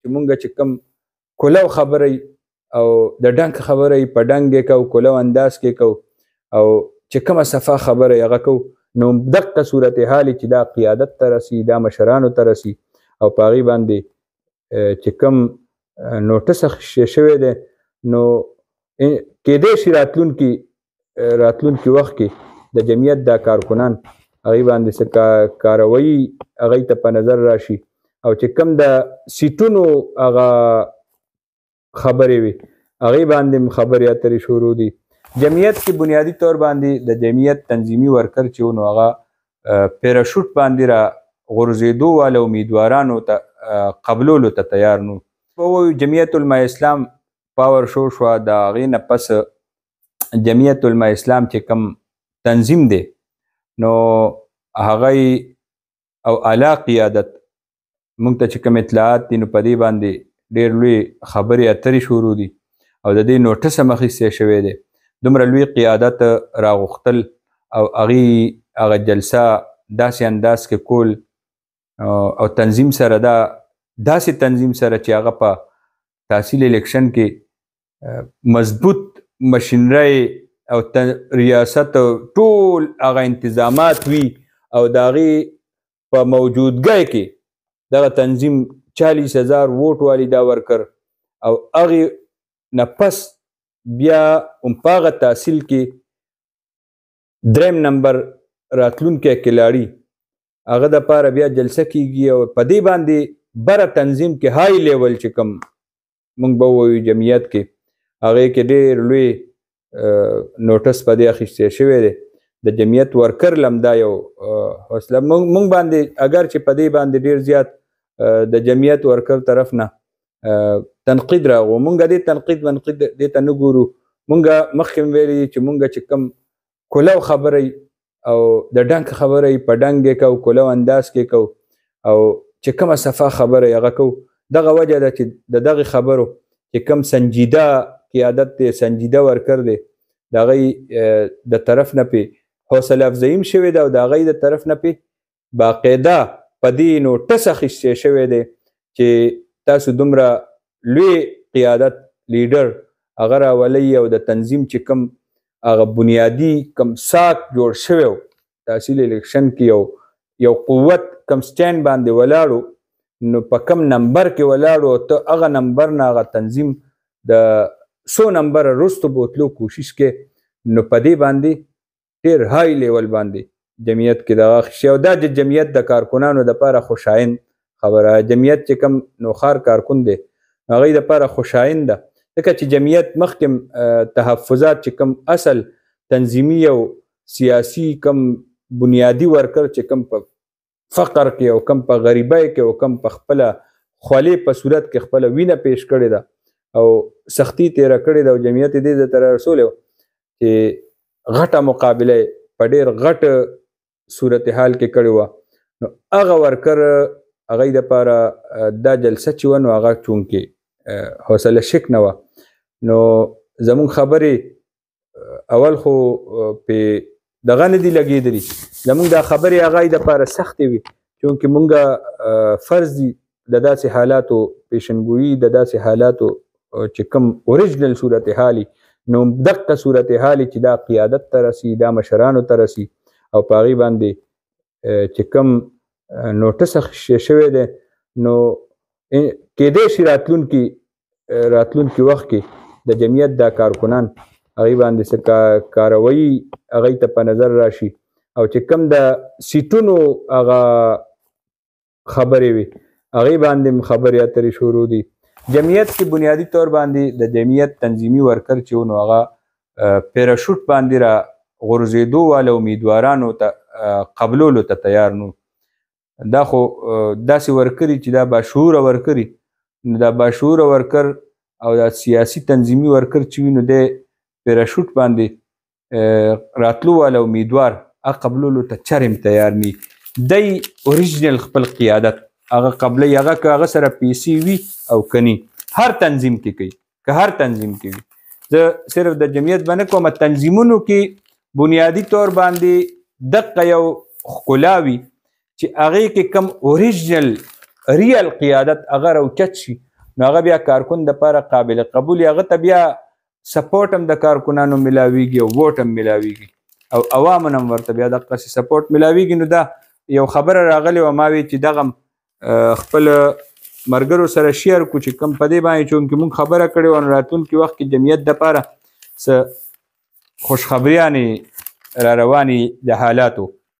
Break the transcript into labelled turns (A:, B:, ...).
A: چې مونږ چې کوم کولو خبره او د ډنګ خبره په ډنګ کې کو کولو انداز کې کو او چې کومه صفه خبره هغه کو نو دغه صورتحال چې دا قیادت ته رسي دا مشرانو ته رسي او په هغې باندې چې کوم نوټس شوی دی نو کیدای شي راتلونکي وخت کې د جمعیت دا کارکنان هغې باندې څه کاروایي هغې ته په نظر راشي او چې کوم د سیټونو هغه خبرې وي هغې باندې خبرې اترې شروع دي. جمعیت کې بنیادي طور باندې د جمعیت تنظیمي ورکر چې و نو هغه پیراشوټ باندې را غورځېدو والا امیدوارانو ته قبلولو ته تیار نو. ووایو جمعیت علماء اسلام پاور شو شوه د هغې نه پس جمعیت علماء اسلام چې کوم تنظیم دی نو هغه او اعلی قیادت موږ ته چې کوم اطلاعات دي نو په دې باندې ډېر لوی خبرې اترې شروع دي او د دې نوټس هم اخیستی شوی دی. دومره لوی قیادت راغوښتل او هغه جلسه داسې انداز کې کول او تنظیم سره دا داسې تنظیم سره چې هغه په تحصیل الیکشن کې مضبوط مشینرۍ او ریاست ټول هغه انتظامات وي او د هغې په موجودګۍ کې دغه تنظیم 40,000 ووټ والی دا ورکر او هغې نه پس بیا هم په هغه تحصیل کې دریم نمبر راتلونکی کلاړي هغه دپاره بیا جلسه کیږي او په دې باندې بره تنظیم کې های لیول چې کوم موږ به ووایو جمعیت کې هغې کې ډېر لوی نوټس په دې اخیستی شوی دی د جمعیت ورکر لم دا یو حوصله موږ باندې اگر چې په دې باندې ډېر زیات د جمعیت ورکر طرف نه تنقید راغو مونږ دې تنقید دې ته نه ګورو مونږ مخکې ویلي چې مونږ چې کوم کولو خبره او د ډنګ خبره په ډنګ کې کو کولو انداز کې کو او چې کومه صفه خبره هغه کو دغه وجه ده چې د دغې خبرو چې کوم سنجیده قیادت دی سنجیده ورکر دی د هغې د طرف نه پې حوصله افزایي هم شوې ده او د هغې د طرف نه پې باقاعده په دې نوټس اخیستی شوی دی چې تاسو دومره لوی قیادت لیډر هغه راولئ او د تنظیم چې کوم هغه بنیادي کوم ساک جوړ شوی و تحصیل الیکشن کې یو قوت کم سټینډ باندې ولاړو نو په کم نمبر کې ولاړو او ته هغه نمبر نه هغه تنظیم د 100 نمبر وروسته بوتلو کوشش کې نو په دې باندې ډېر های لیول باندې جمعیت کې دغه اخیستي او دا د جمعیت د کارکنانو دپاره خوشایند خبره جمعیت چې کوم نوخار کارکن دی هغې دپاره خوشایند ده ځکه چې جمعیت مخکې تحفظات چې کوم اصل تنظیمي او سیاسي کم بنیادي ورکر چې کوم په فقر کې او کم په غریبۍ کې او کم په خپله خولې په صورت کې خپله وینه پیش کړې ده او سختی تیره کړې ده او جمعیت دې ته رسولی چې غټه مقابله په ډېر غټ صورتحال کې کړې وه نو هغه ورکر هغې دپاره دا جلسه چې وه نو هغه چونکې حوصله شک نه وه نو زمونږ خبرې اول خو پې دغه نه دي لګېدلي زمونږ دا خبرې هغې دپاره سختې وي چونکې مونږ فرض دي د داسې حالاتو پیشنګویي د داسې حالاتو چې کوم اوریجنل صورتحالي نو دقه صورتحالي چې دا قیادت ته رسي دا مشرانو ته رسي او په هغې باندې چې کوم نوټس اخیستی شوی دی نو کیدای شي راتلونکي وخت کې د جمعیت دا کارکنان هغې باندې څه کاروایي هغې ته په نظر راشي او چې کوم د سیټونو هغه خبرې وي هغې باندې خبرې اترې شروع دي. جمعیت کې بنیادي طور باندې د جمعیت تنظیمي ورکر چې و نو هغه پیراشوټ باندې را غورځېدو والا امیدوارانو ته قبلولو ته تیار نو. دا خو داسې ورکري چې دا باشعوره ورکري نو دا باشعوره ورکر او دا سیاسي تنظیمي ورکر چې وي نو دی پیراشوټ باندې راتلو والا امیدوار هغه قبلولو ته چرم تیار نی دی اوریجنل خپل قیادت هغه قبلی هغه که هغه سره پیسې وي او کني هر تنظیم کې کوي که هر تنظیم کې وي زه صرف د جمعیت به نه کوم تنظیمونو کې بنیادي طور باندې دقه یو ښکلا وي چې هغې کې کم اوریجنل ریل قیادت هغه راوچت شي نو هغه بیا کارکون دپاره قابل قبول هغه ته بیا سپورټ هم د کارکنانو ملاویږي او ووټ هم ملاویږي او عوامو نه هم ورته بیا دقسې سپورټ ملاویږي. نو دا یو خبره راغلې وه ما وی چې دغه خپل ملګرو سره شیر کړو چې کوم په دې باندې چونکې موږ خبره کړې وه نو راتلونکي وخت کې جمعیت دپاره څه خوشخبریانې را روانې د حالاتو